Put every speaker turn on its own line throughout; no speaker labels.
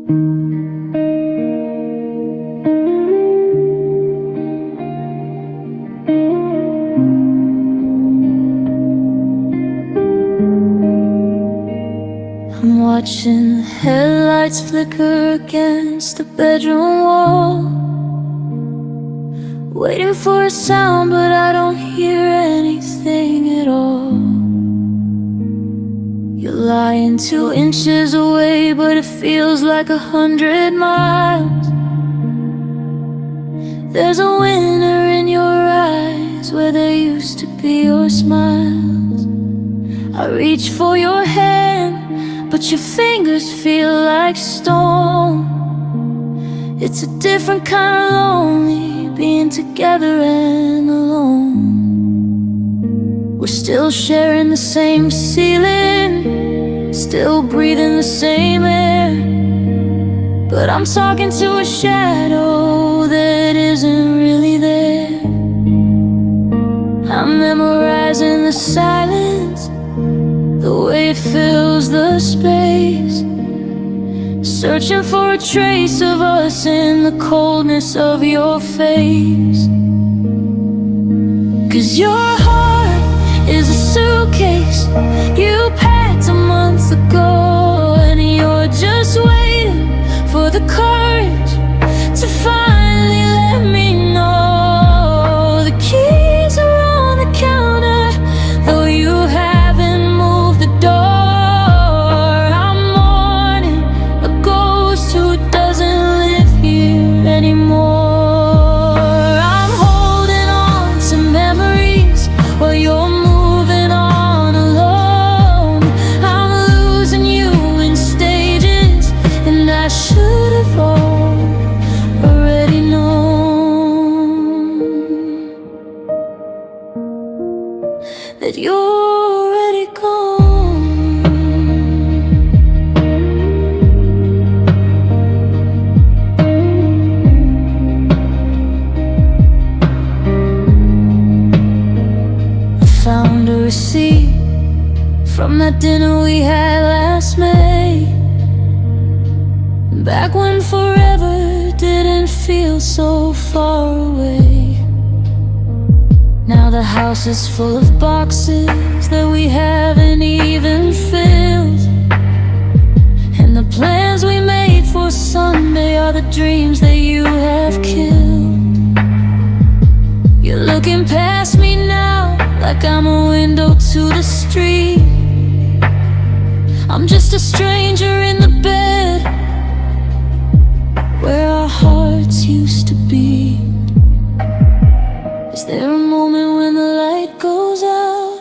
I'm watching the headlights flicker against the bedroom wall, waiting for a sound, but I don't hear anything at all. You're lying 2 inches away, but it feels like 100 miles. There's a winter in your eyes where there used to be your smiles. I reach for your hand, but your fingers feel like stone. It's a different kind of lonely, being together and alone. We're still sharing the same ceiling, still breathing the same air, but I'm talking to a shadow that isn't really there. I'm memorizing the silence, the way it fills the space, searching for a trace of us in the coldness of your face. 'Cause your heart is a suitcase you packed a month ago, and you're just waiting for the courage to finally let me know. The keys are on the counter, though you haven't moved the door. I'm mourning a ghost who doesn't live here anymore. I'm holding on to memories while you're moving on alone. I'm losing you in stages, and I should have already known that you're already gone. I found a receipt from that dinner we had last May, back when forever didn't feel so far away. Now the house is full of boxes that we haven't even filled, and the plans we made for Sunday are the dreams that you have killed. You're looking past me now like I'm a window to the street. I'm just a stranger in the bed where our hearts used to be. Is there a moment when the light goes out?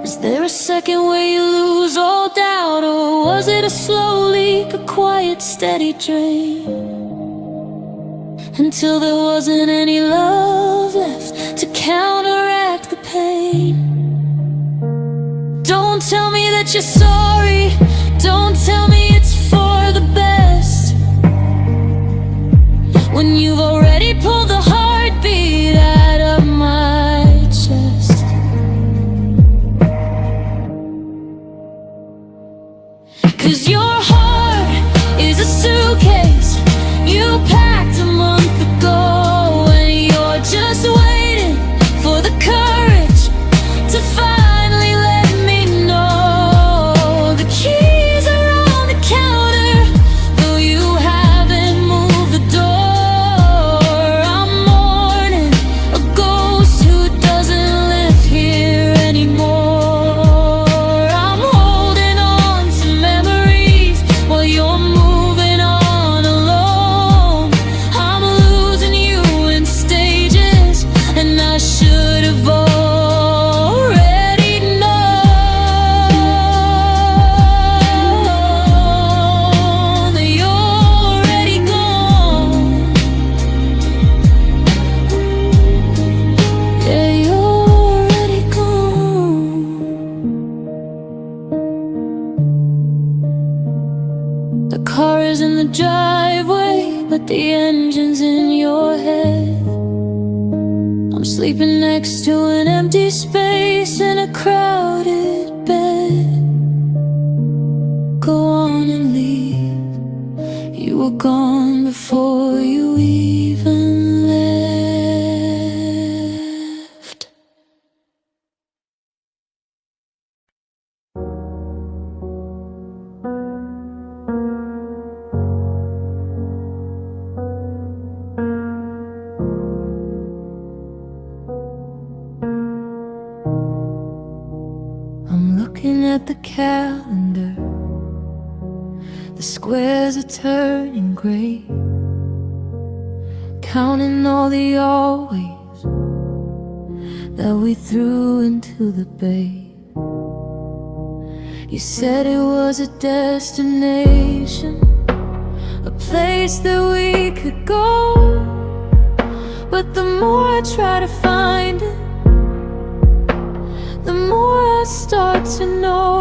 Is there a second where you lose all doubt? Or was it a slow leak, a quiet, steady drain, until there wasn't any love left to counteract the pain? Don't tell me that you're sorry, don't tell me it's for the best, when you've already pulled the heartbeat out of my chest. 'Cause your heart is a suitcase you packed a month ago, and you're just waiting for the courage to finally let me know. The keys are on the counter, though you haven't moved the door. I'm mourning a ghost who doesn't live here anymore. I'm holding on to memories while you're moving on alone. I'm losing you in stages, and I should have already known that you're already gone. Yeah, you're already gone. The car is in the driveway, but the engine's in your head. I'm sleeping next to an empty space in a crowded bed. Go on and leave. You were gone before you even left. I'm looking at the calendar. The squares are turning gray, counting all the always that we threw into the bay. You said it was a destination, a place that we could go. But the more I try to find it, the more I start to know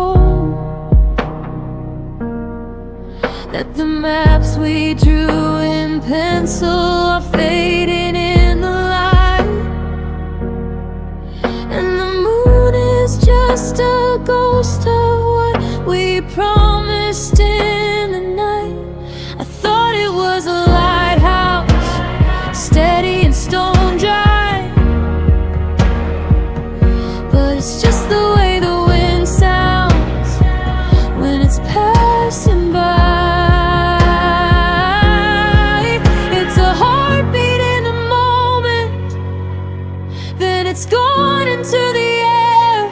that the maps we drew in pencil are fading in the light, and the moon is just a ghost of what we promised in the night. I thought it was a lighthouse, steady and stone dry, but it's just the way the wind sounds when it's passing by. It's gone into the air.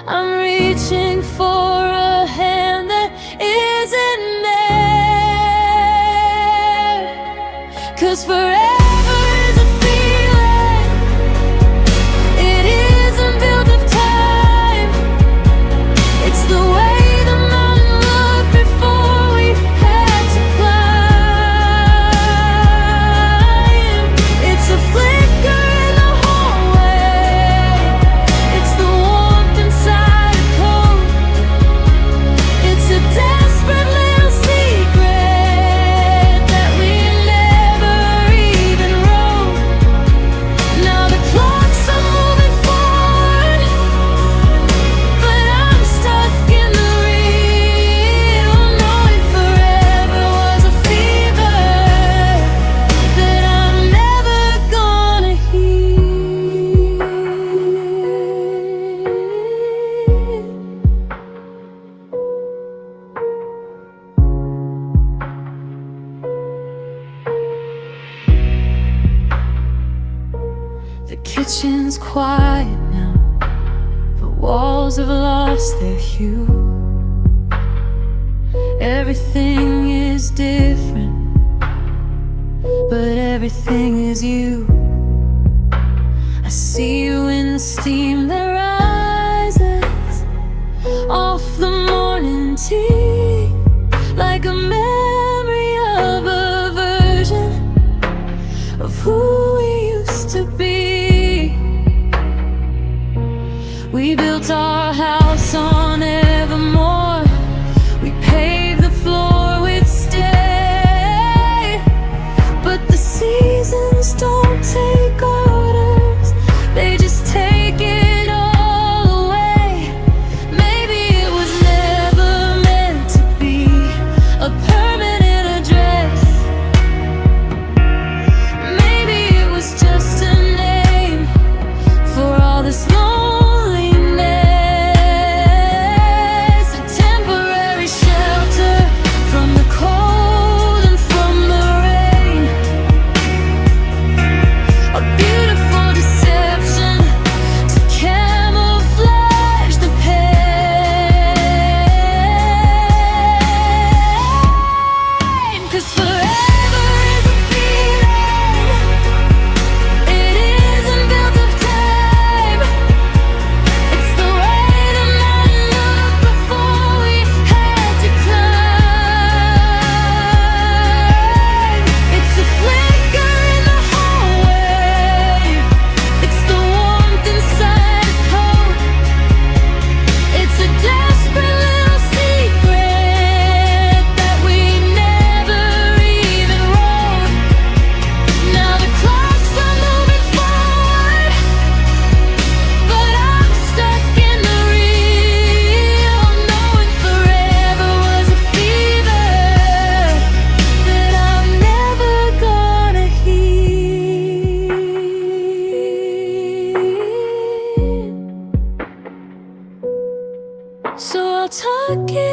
I'm reaching for a hand that isn't there, 'cause forever is a feeling. It isn't built of time. It's the way the mountain looked before we had to climb. It's a flicker. The kitchen's quiet now, the walls have lost their hue. Everything is different, but everything is you. I see you in the steam that rises off the morning tea, like a memory of a version of who we used to be. We built our house on evermore. We paved the floor with stay, but the seasons don't take orders, they just take it all away. Maybe it was never meant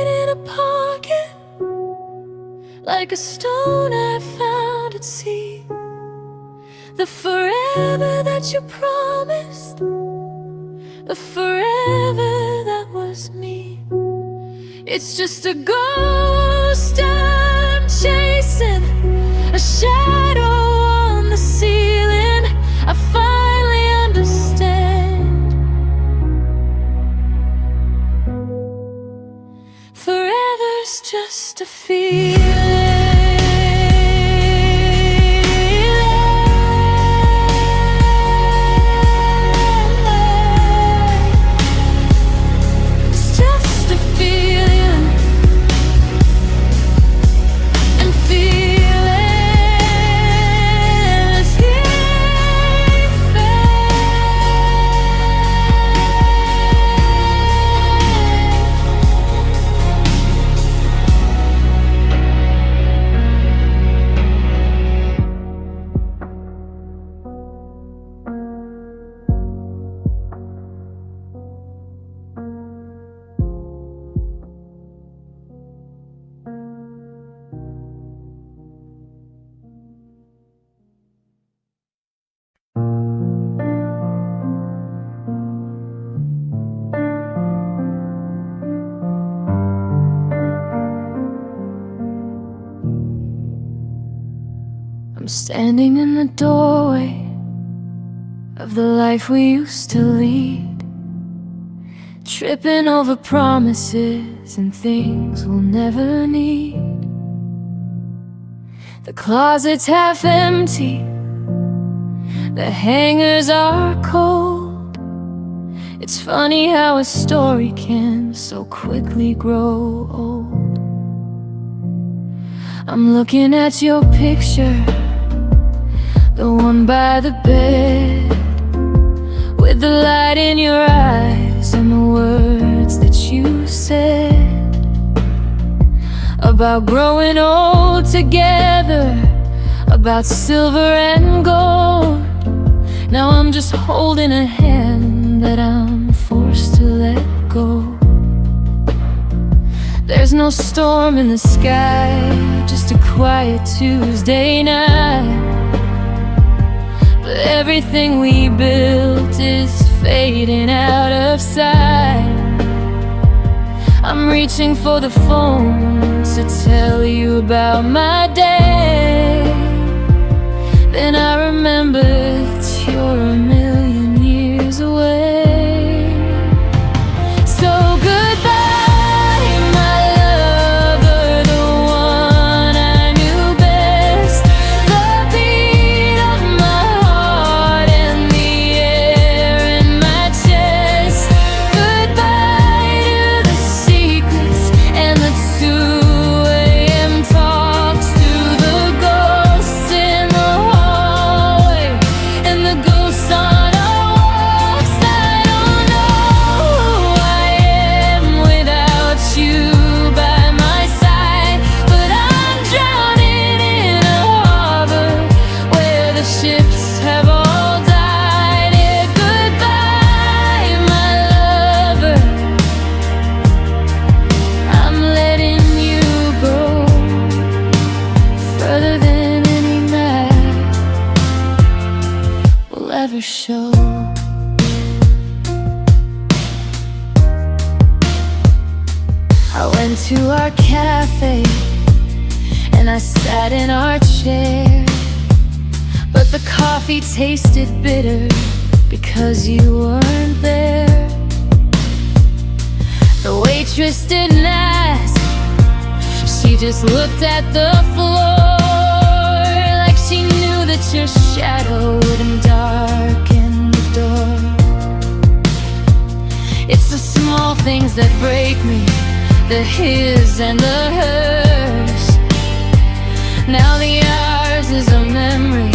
in a pocket, like a stone I found at sea. The forever that you promised, the forever that was me. It's just a ghost I'm chasing, a shadow on the ceiling. I finally understand. Forever's just a feeling. I'm standing in the doorway of the life we used to lead, tripping over promises and things we'll never need. The closet's half empty, the hangers are cold. It's funny how a story can so quickly grow old. I'm looking at your picture, the one by the bed, with the light in your eyes and the words that you said about growing old together, about silver and gold. Now I'm just holding a hand that I'm forced to let go. There's no storm in the sky, just a quiet Tuesday night. But everything we built is fading out of sight. I'm reaching for the phone to tell you about my day. Then I remember that you're a million years away. So goodbye, my lover, the one I knew best, the beat of my heart and the air in my chest. Goodbye to the secrets and the 2 a.m. talks, to the ghosts in the hallway and the ghosts on our walks. I don't know who I am without you by my side, but I'm drowning in a harbor where the ships have all died. Yeah, goodbye, my lover, I'm letting you go further than any map will ever show. I went to our cafe and I sat in our chair, but the coffee tasted bitter because you weren't there. The waitress didn't ask, she just looked at the floor, like she knew that your shadow wouldn't darken the door. It's the small things that break me, the his and the hers. Now the ours is a memory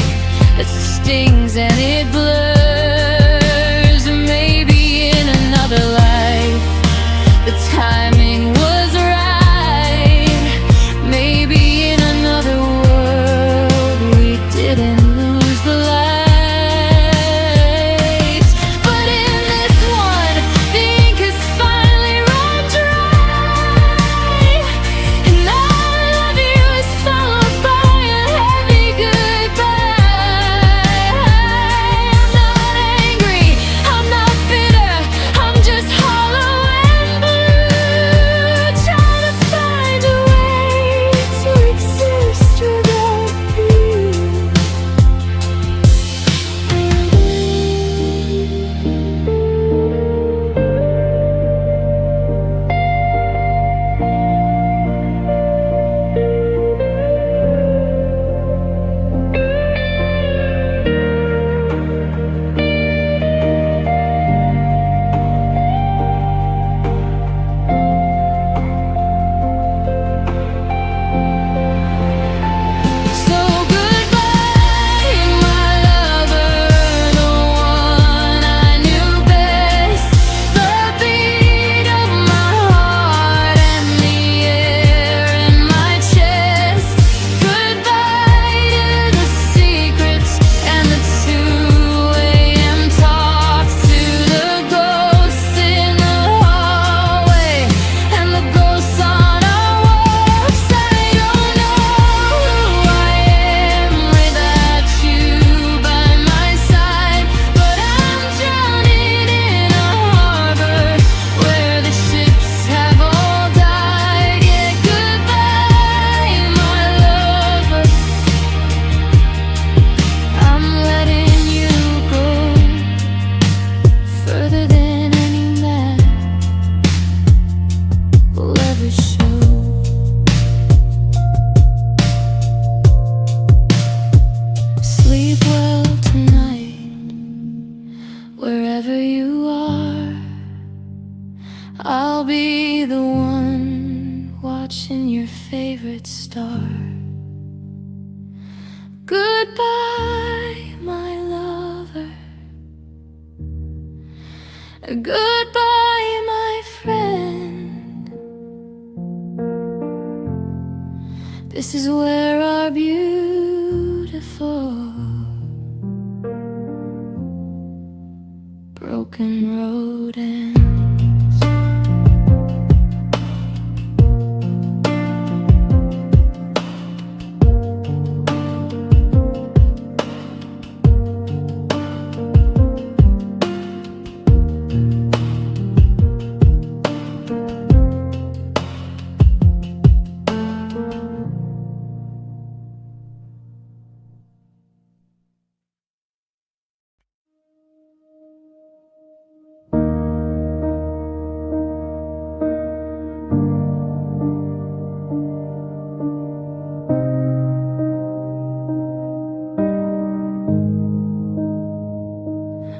that stings and it blurs. Maybe in another life the timing was right. Maybe in another world we didn't lose the lights. But in this one, the ink has finally run dry. watching your favorite star. Goodbye, my lover. Goodbye, my friend. This is where our beautiful broken road ends.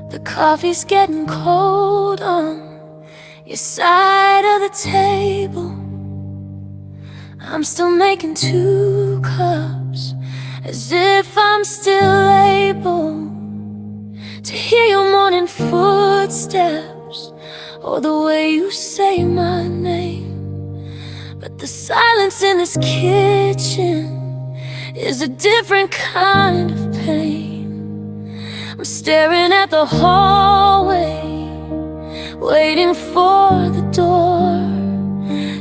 The coffee's getting cold on your side of the table. I'm still making 2 cups, as if I'm still able to hear your morning footsteps, or the way you say my name. But the silence in this kitchen is a different kind of pain. I'm staring at the hallway, waiting for the door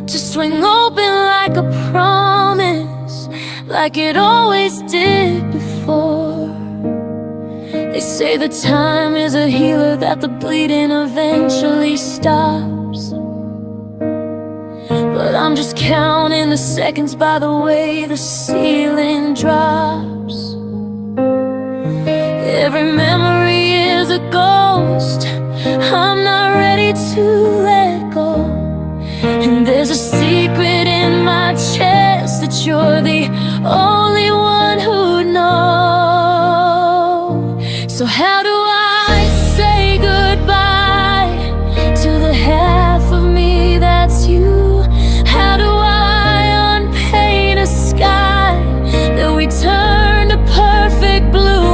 to swing open like a promise, like it always did before. They say that time is a healer, that the bleeding eventually stops. But I'm just counting the seconds by the way the ceiling drops. Every memory is a ghost I'm not ready to let go. And there's a secret in my chest that you're the only one who'd know. So how do I say goodbye to the half of me that's you? How do I unpaint a sky that we turned to perfect blue?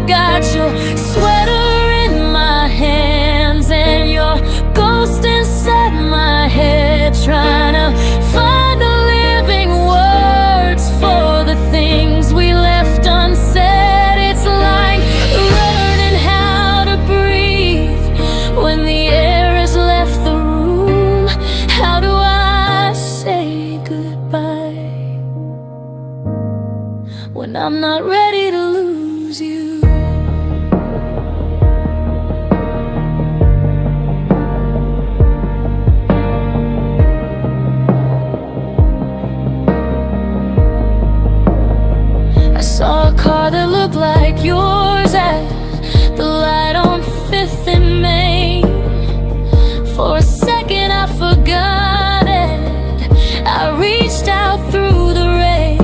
Got your sweater in my hands and your ghost inside my head, trying to find the living words for the things we left unsaid. It's like learning how to breathe when the air has left the room. How do I say goodbye when I'm not ready to lose you? Saw a car that looked like yours at the light on 5th and Main. For a second I forgot it. I reached out through the rain.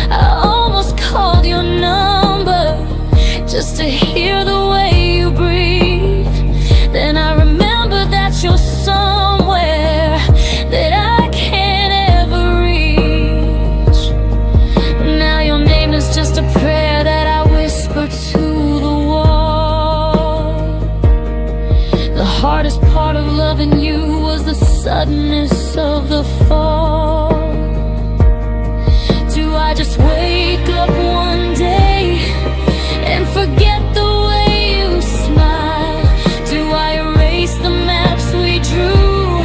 I almost called your number just to hear the way you breathe. Then I remembered that you're somewhere that I can't ever reach. Now your name is just a prayer that I whisper to the wall. The hardest part of loving you was the suddenness of the fall. Do I just wake up one day and forget the way you smile? Do I erase the maps we drew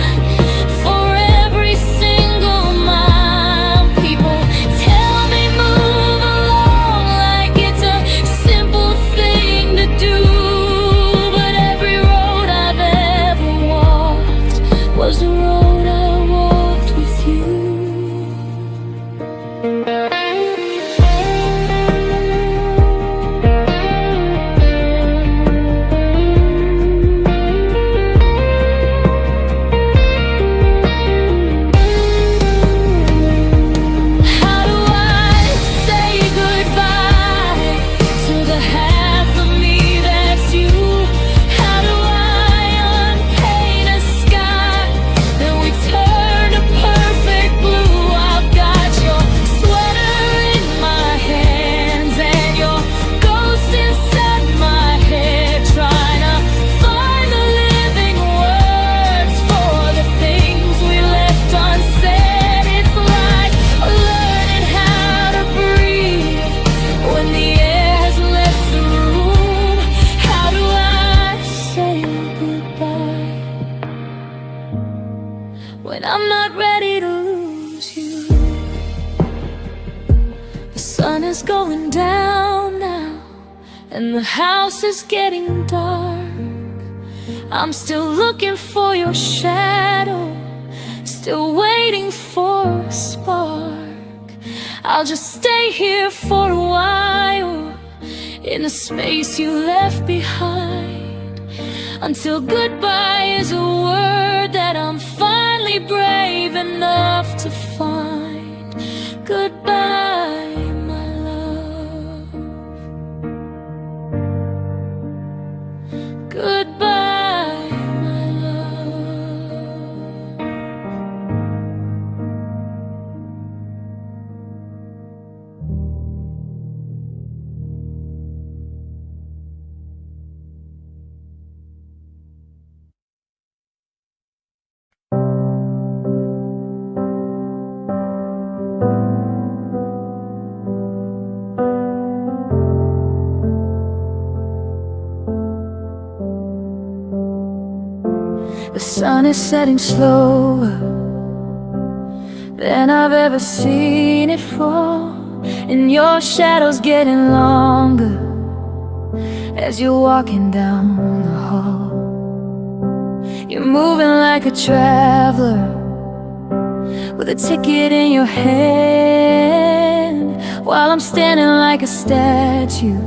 for every single mile? People tell me move along like it's a simple thing to do, but every road I've ever walked was a road I going down now, and the house is getting dark. I'm still looking for your shadow, still waiting for a spark. I'll just stay here for a while, in the space you left behind, until goodbye is a word that I'm finally brave enough to find. Goodbye, my love. Goodbye, my love. The sun is setting slower than I've ever seen it fall, and your shadow's getting longer as you're walking down the hall. You're moving like a traveler with a ticket in your hand, while I'm standing like a statue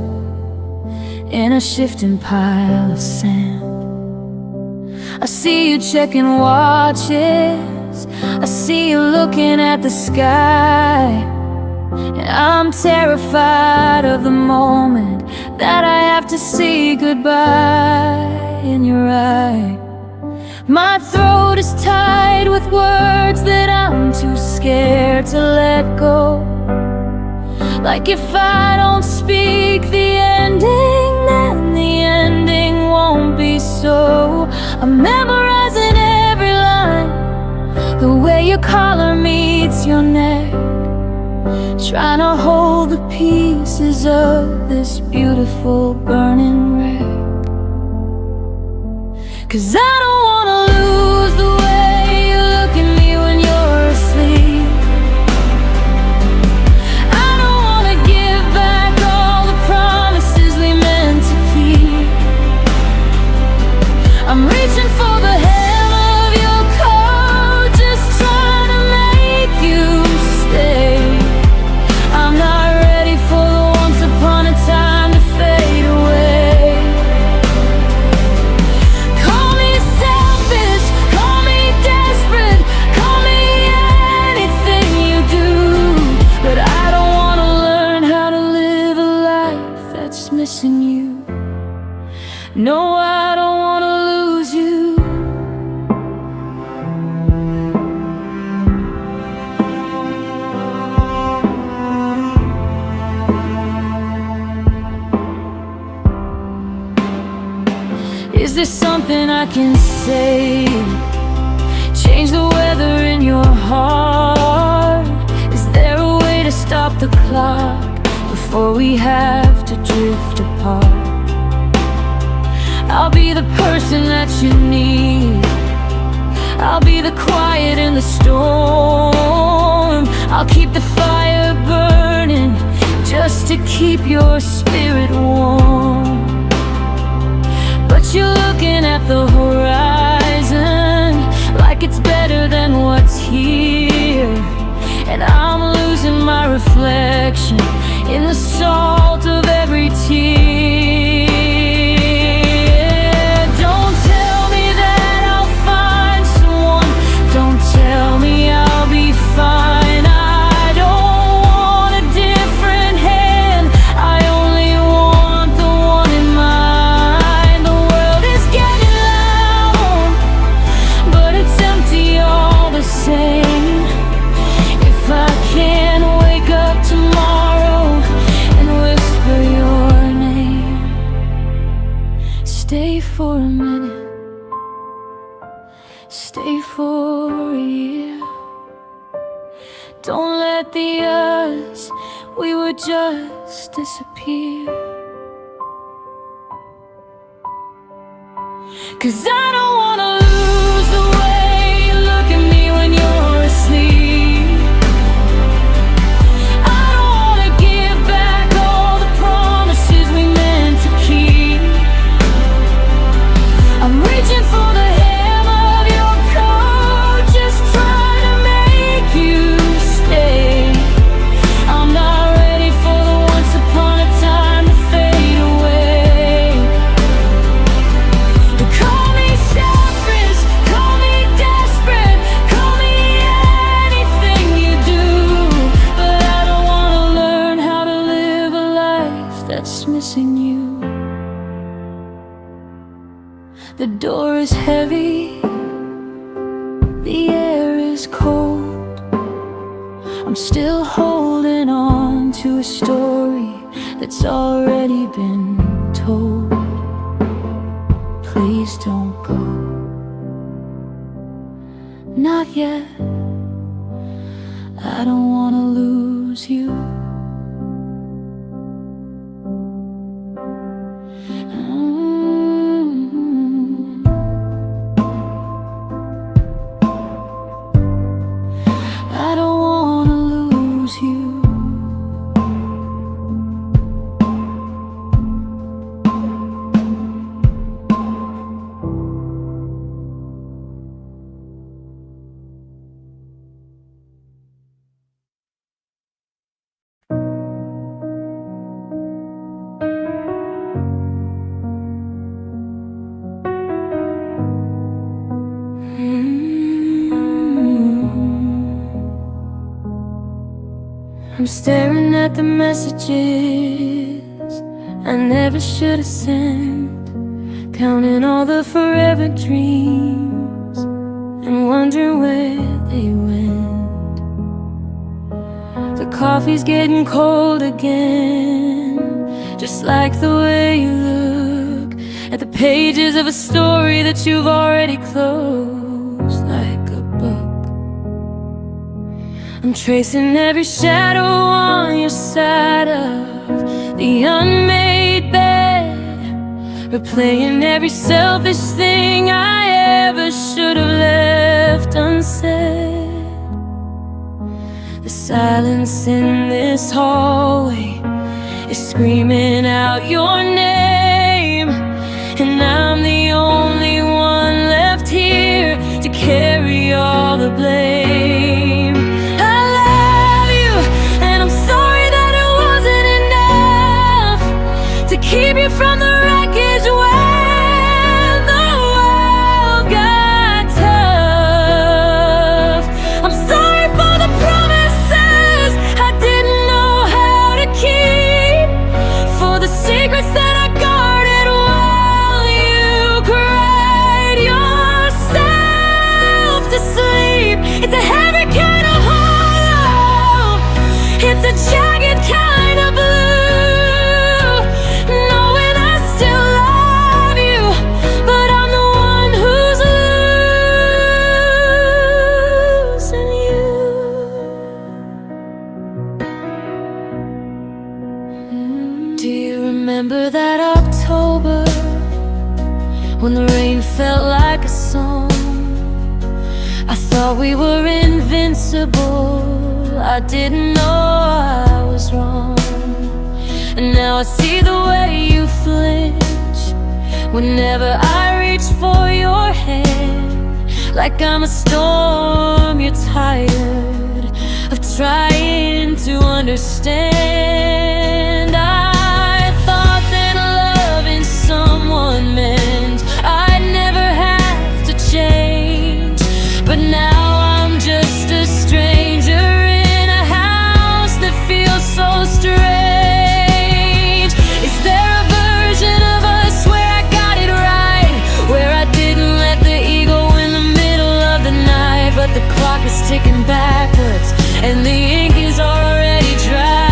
in a shifting pile of sand. I see you checking watches, I see you looking at the sky, and I'm terrified of the moment that I have to say goodbye. And you're right, my throat is tied with words that I'm too scared to let go. Like if I don't speak the ending, then the ending won't be so. I'm memorizing every line, the way your collar meets your neck, trying to hold the pieces of this beautiful burning wreck. 'Cause I don't wanna lose the way you look at me when you're asleep. I don't wanna give back all the promises we meant to keep. I'm reaching for the hem of your coat, just trying to make you stay. I'm not ready for the once upon a time to fade away. Call me selfish, call me desperate, call me anything you do, but I don't wanna learn how to live a life that's missing you. No, I don't wanna lose you. Is there something I can say? Change the weather in your heart? Is there a way to stop the clock before we have to drift apart? I'll be the person that you need, I'll be the quiet in the storm. I'll keep the fire burning just to keep your spirit warm. But you're looking at the horizon like it's better than what's here, and I'm losing my reflection in the salt of every tear. Don't tell me that I'll find someone, don't tell me I'll be fine. I don't want a different hand, I only want the one in mine. The world is getting loud, but it's empty all the same. If I can wake up tomorrow and whisper your name, stay for a minute, stay for a year. Don't let the us we were just disappear. 'Cause I don't wanna lose the way you look at me when you're asleep. I don't wanna give back The door is heavy, the air is cold. I'm still holding on to a story that's already been told. Please don't go, not yet. I don't wanna lose you. I don't wanna lose you. I'm staring at the messages I never should have sent, counting all the forever dreams and wondering where they went. The coffee's getting cold again, just like the way you look at the pages of a story that you've already closed, like a book. I'm tracing every shadow on your side of the unmade bed, replaying every selfish thing I ever should have left unsaid. The silence in this hallway is screaming out your name, and I'm the only one left here to carry all the blame. Keep you from the wreckage when the world got tough. I'm sorry for the promises I didn't know how to keep, for the secrets that I guarded while you cried yourself to sleep. It's a heavy kind of hollow, it's a jagged kind of blue. Remember that October when the rain felt like a song? I thought we were invincible, I didn't know I was wrong. And now I see the way you flinch whenever I reach for your hand, like I'm a storm you're tired of trying to understand. I thought that loving someone meant I'd never have to change, but now I'm just a stranger in a house that feels so strange. Is there a version of us where I got it right, where I didn't let the ego in the middle of the night, but the clock is ticking backwards and the ink is already dry?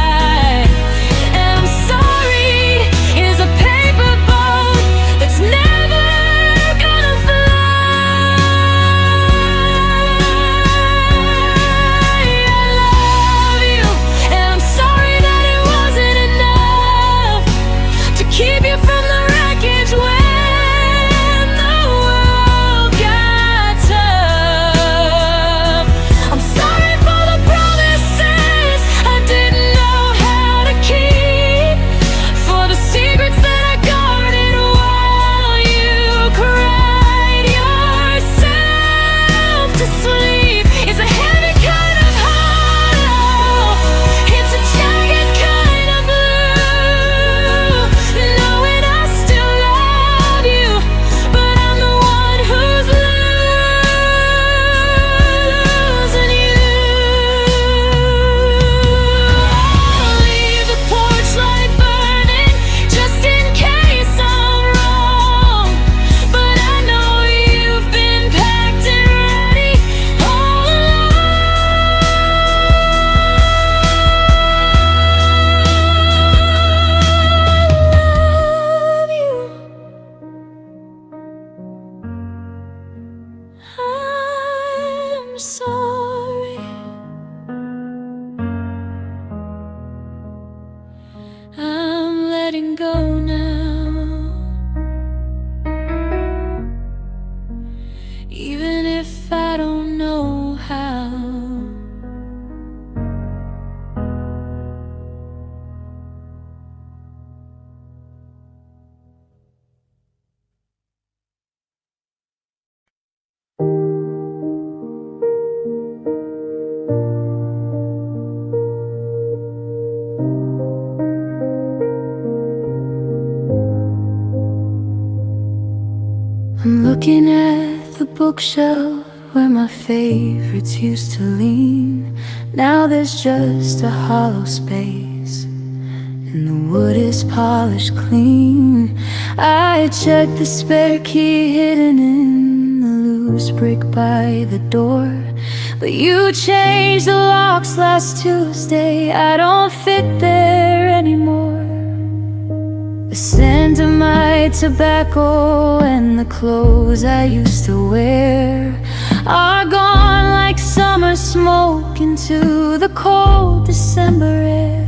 Promises looking at the bookshelf where my favorites used to lean. Now there's just a hollow space, and the wood is polished clean. I checked the spare key hidden in the loose brick by the door, but you changed the locks last Tuesday. I don't fit there anymore. The scent of my tobacco and the clothes I used to wear are gone like summer smoke into the cold December air.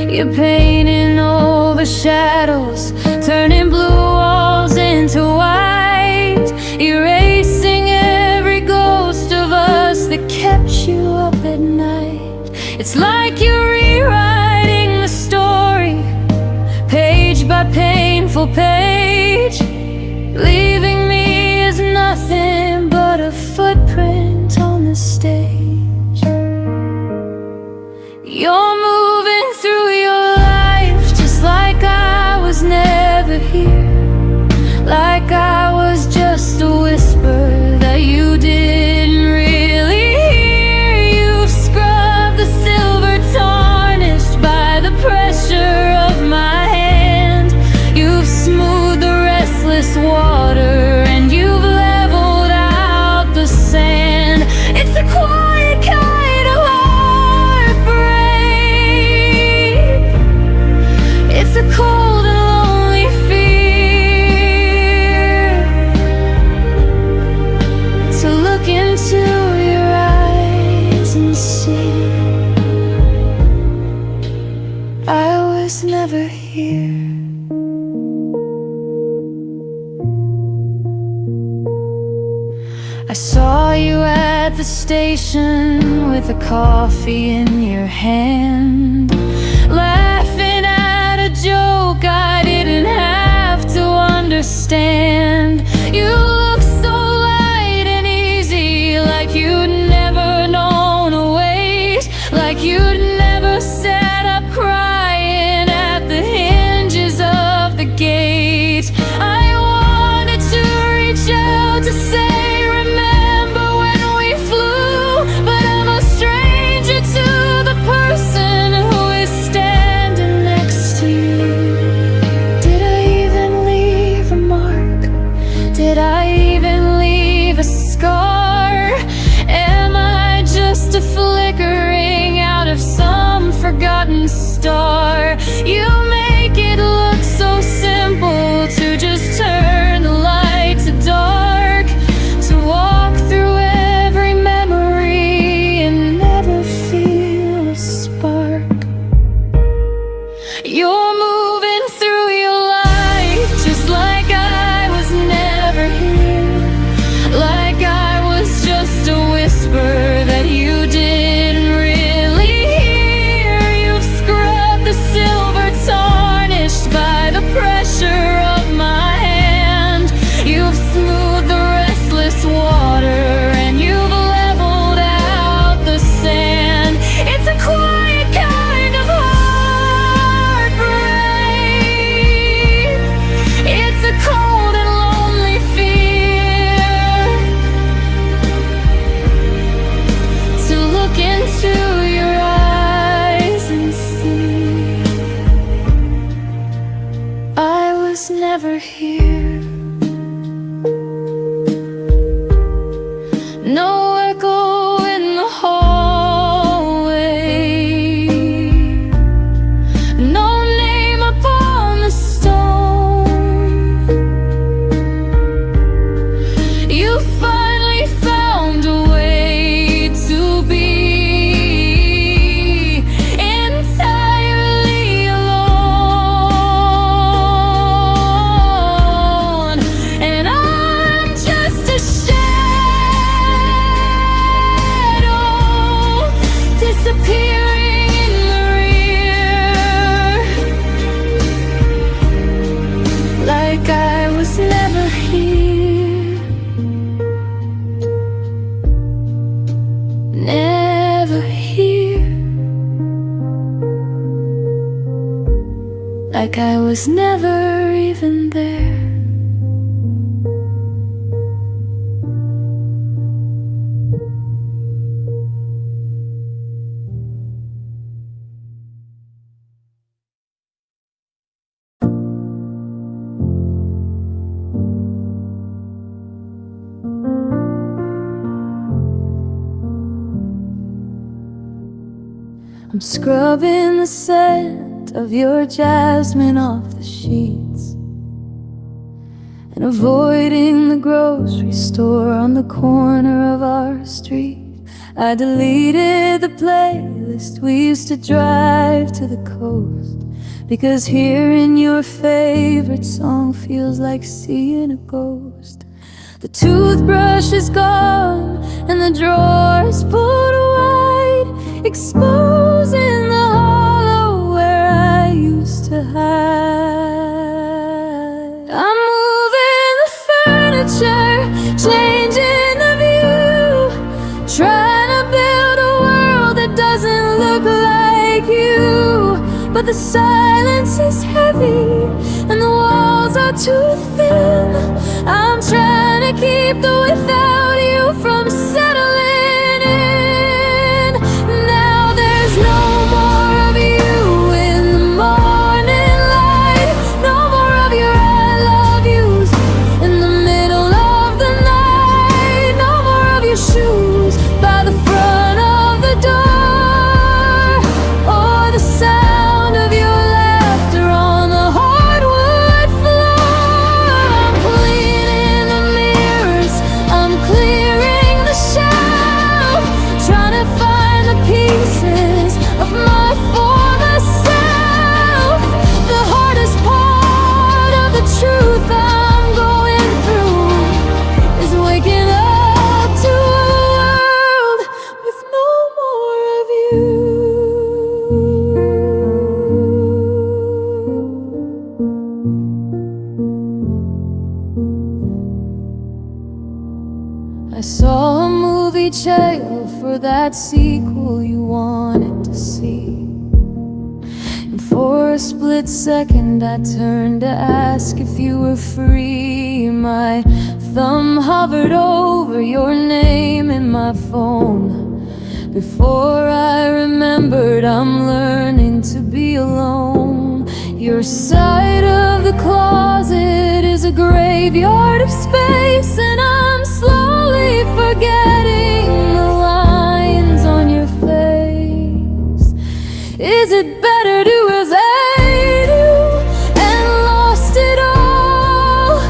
You're painting over shadows, turning blue walls into white, erasing every ghost of us that kept you up at night. It's like you're rewriting the story, page by painful page, leaving me as nothing but a footprint on the stage. You're moving through your life just like I was never here, like I was just a whisper that you didn't really hear. You've scrubbed the silver tarnished by the pressure of my hand. You've smoothed the restless water and you've leveled out the sand. It's a quiet kind of heartbreak. It's a cold and lonely fear to look into your eyes and see I was never here. I saw you at the station with a coffee in your hand, laughing at a joke I didn't have to understand. You look so light and easy, like you'd never known a wait, like you'd never sat up crying at the hinges of the gate. I wanted to reach out to say, did I even leave a scar? Am I just a flickering out of some forgotten star? You make it look so simple to just turn the light to dark, to walk through every memory and never feel a spark. You're moving through your life just like I was never here, like I was just a whisper that you didn't really hear. You've scrubbed the silver tarnished by the pressure of my hand. You've smoothed the restless water and you've leveled out the sand. It's a quiet kind of heartbreak. It's a cold and lonely fear to look into your eyes and see I was never here. No echo in the hallway, no name upon the stone. You finally found a way to be entirely alone, and I'm just a shadow disappearing in the rear, like I was never here, never here, like I was never even there. I'm scrubbing the scent of your jasmine off the sheets and avoiding the grocery store on the corner of our street. I deleted the playlist we used to drive to the coast, because hearing your favorite song feels like seeing a ghost. The toothbrush is gone and the drawer is pulled wide, exposing the hollow where I used to hide. I'm moving the furniture, changing the view, trying to build a world that doesn't look like you. But the silence is heavy and the walls are too thin. I'm trying to keep the without you from settling in. Now there's no more of you in the morning light, no more of your I love yous in the middle of the night, no more of your shoes by the front of the door, or the sound of your laughter on the hardwood floor. I'm cleaning the mirrors, I'm clearing the shelf, trying to find the pieces of my former self. The hardest part of the truth I'm going through is waking up to a world with no more of you. I saw a movie trailer for that sequel you wanted to see, and for a split second I turned to ask if you were free. My thumb hovered over your name in my phone. Before I remembered, I'm learning to be alone. Your side of the closet is a graveyard of space, and I'm slowly forgetting the lines on your face. Is it better to have hate you and lost it all,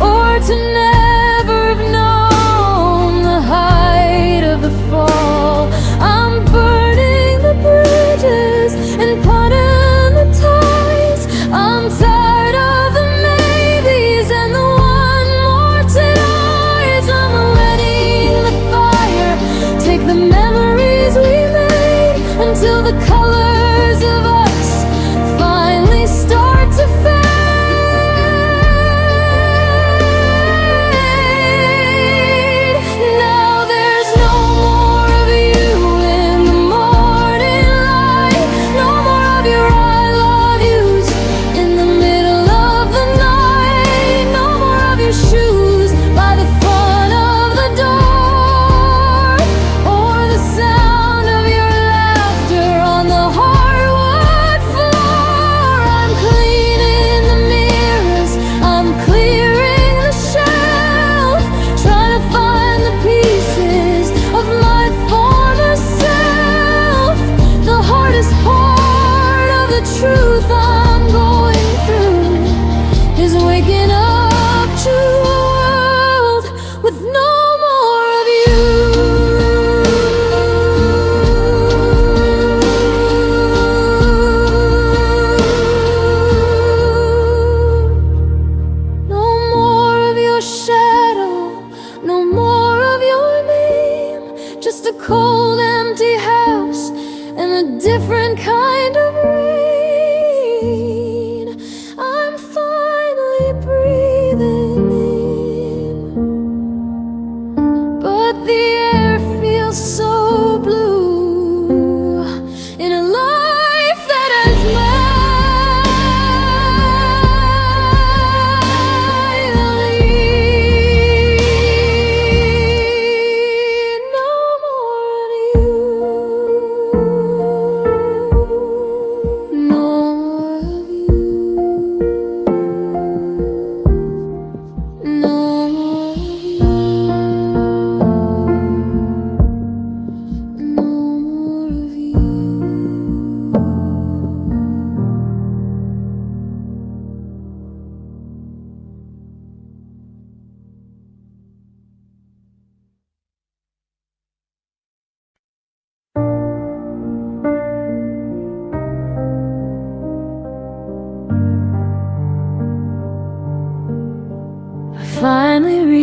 or to never have known the height of the fall? I'm burning the bridges and cutting the ties. I'm tired of the maybes and the one more tonights. I'm letting the fire take the memories we made until the colors of us finally start to fade. Now there's no more of you in the morning light, no more of your I love yous in the middle of the night, no more of your shoes by the front of the door, or the sound of your laughter on the hardwood floor. I'm cleaning the mirrors, I'm clearing the shelf, trying to find the pieces of my former self. The hardest part of the truth I'm going through is waking up to a world with no more of you. No more of your shadow, no more of your name, just a cold empty house and a different kind of rain. I'm finally breathing in, but the air feels so blue in a life that has no more of you.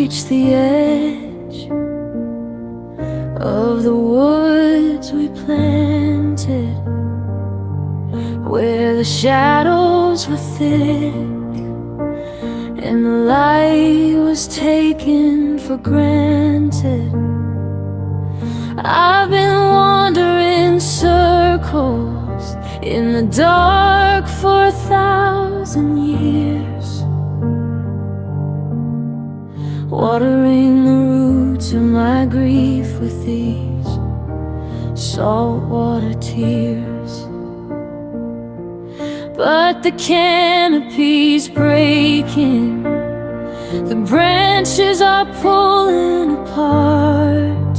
reach the edge of the woods we planted, where the shadows were thick and the light was taken for granted. I've been wandering circles in the dark for 1,000 years, watering the roots of my grief with these saltwater tears. But the canopy's breaking, the branches are pulling apart,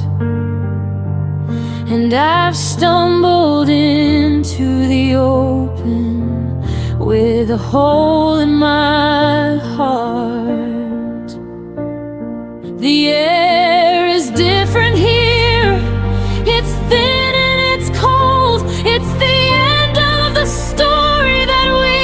and I've stumbled into the open with a hole in my heart. The air is different here, it's thin and it's cold. It's the end of the story that we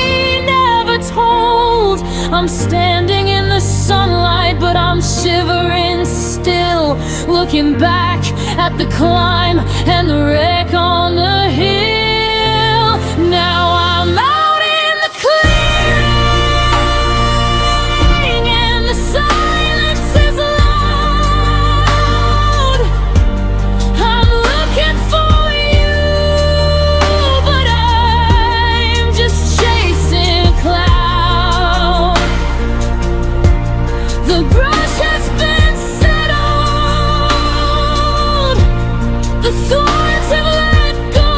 never told. I'm standing in the sunlight, but I'm shivering still, looking back at the climb and the wreck on the hill. Now I'm out in the clearing and the silence is loud. I'm looking for you, but I'm just chasing a cloud. The brush has been settled, the thorns have let go,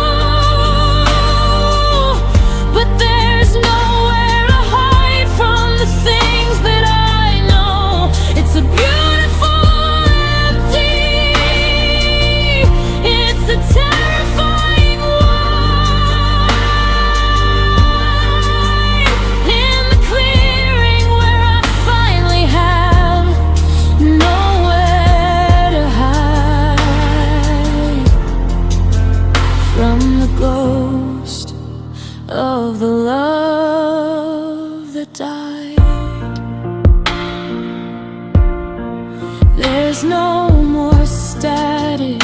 but there's nowhere to hide from the things that I know. It's a beautiful empty, it's a terrifying wide. In the clearing where I finally have nowhere to hide from the ghost of the love that died. There's no more static,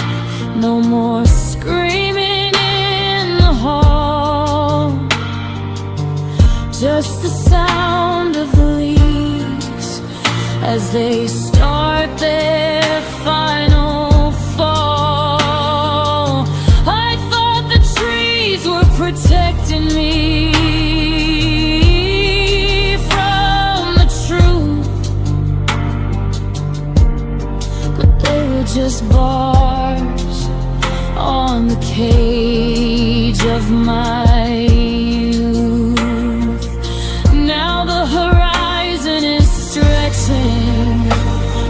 no more screaming in the hall, just the sound of the leaves as they start their final fall. I thought the trees were protecting me from the truth, but they were just bars on the cage of my youth. Now the horizon is stretching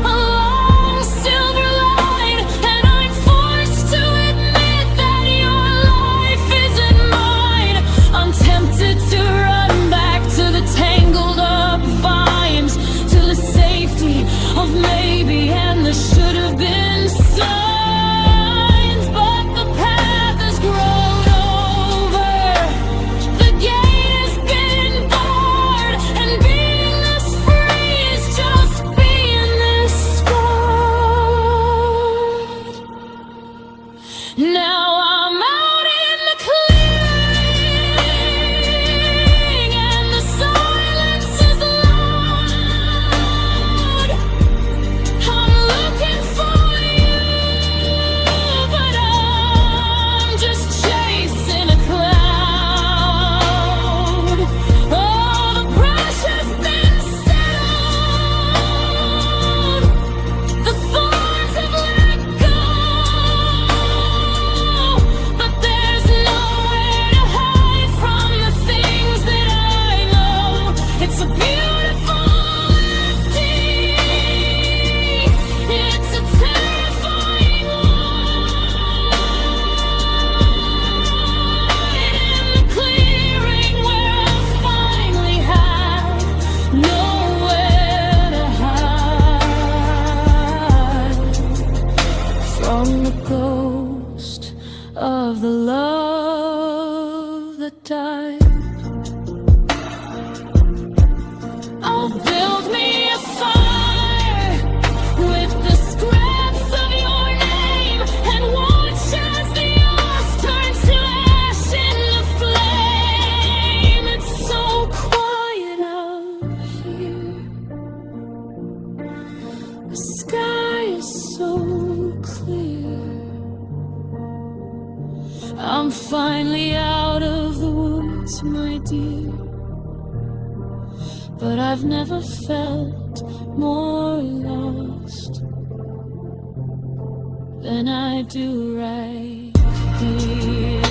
a long silver line, and I'm forced to admit that your life isn't mine. I'm tempted to run back to the tangled up vines, to the safety of maybe and the should have been signs, but the path has grown over, the gate has been barred, and being this free is just being this scarred. Now I'm out in the clearing and the silence is loud. I'm looking for you, but I'm just chasing a cloud. Oh, the brush has been settled, the thorns have let go, but there's nowhere to hide from the things that I know. It's a beautiful empty, it's a terrifying wide. In the clearing where I finally have nowhere to hide from the ghost of the love that died. I'll build me a fire I'm finally out of the woods, my dear, but I've never felt more lost than I do right here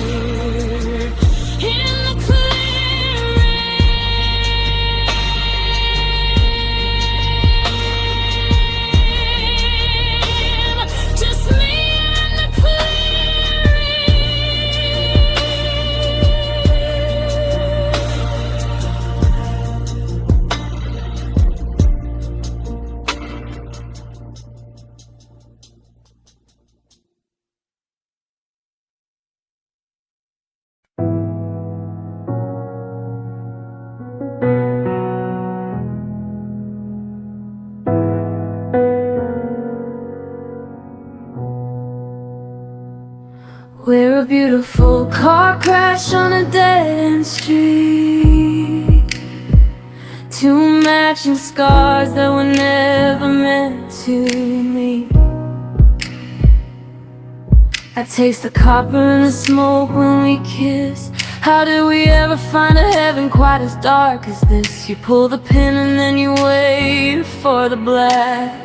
in the clearing. Just me and the We're a beautiful car crash on a dead-end street. Two matching scars that were never meant to meet. I taste the copper and the smoke when we kiss. How did we ever find a heaven quite as dark as this? You pull the pin and then you wait for the blast,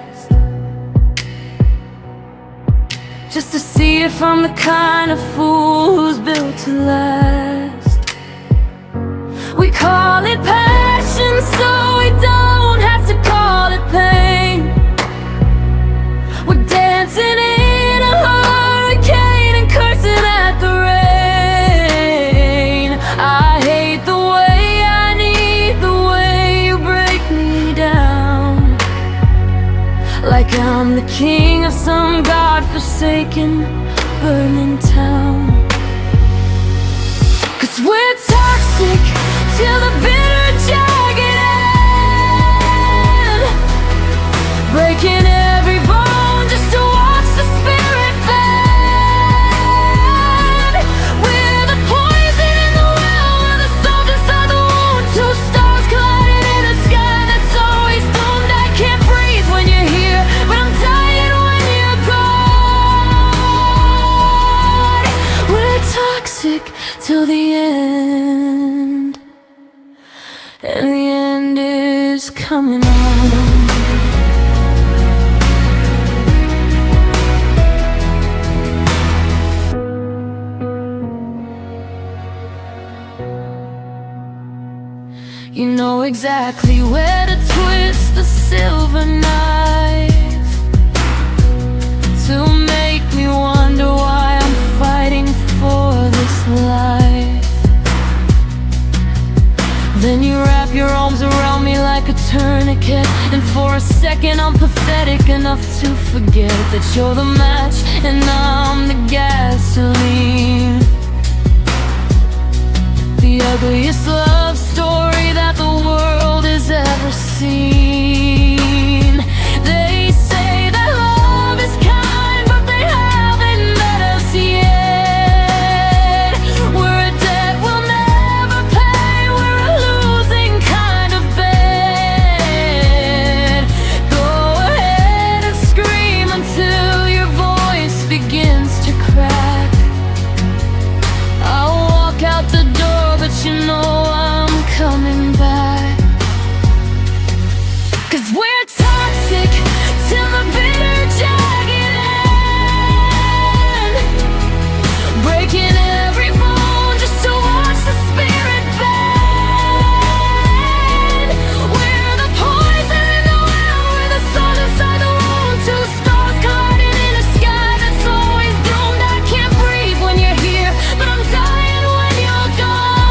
just to see if I'm the kind of fool who's built to last. We call it passion so we don't have to call it pain. We're dancing in a hurricane and cursing at the rain. I hate the way, I need the way you break me down, like I'm the king of some godforsaken burning town. 'Cause we're toxic till the bitter jagged end, breaking every bone just to watch the spirit bend. We're the poison in the well, we're the salt inside the wound. Two stars colliding in a sky that's always doomed. I can't breathe when you're here, but I'm dying when you're gone. We're toxic till the end, and the end is coming on. You know exactly where to twist the silver knife to make me wonder why I'm fighting for this life. Then you wrap your arms around me like a tourniquet, and for a second I'm pathetic enough to forget that you're the match and I'm the gasoline. The ugliest love story that the world has ever seen. They say that love is kind, but they haven't met us yet. We're a debt we'll never pay, we're a losing kind of bet. Go ahead and scream until your voice begins to crack. I'll walk out the door, but you know I'm coming back. 'Cause we're toxic till the bitter jagged end, breaking every bone just to watch the spirit bend. We're the poison in the well, we're the salt inside the wound. Two stars colliding in a sky that's always doomed. I can't breathe when you're here, but I'm dying when you're gone.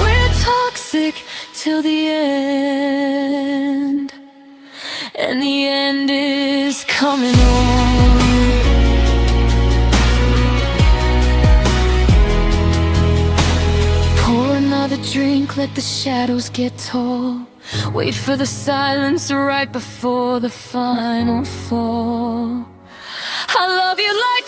We're toxic till the end, and the end is coming on. Pour another drink, let the shadows get tall. Wait for the silence right before the final fall. I love you like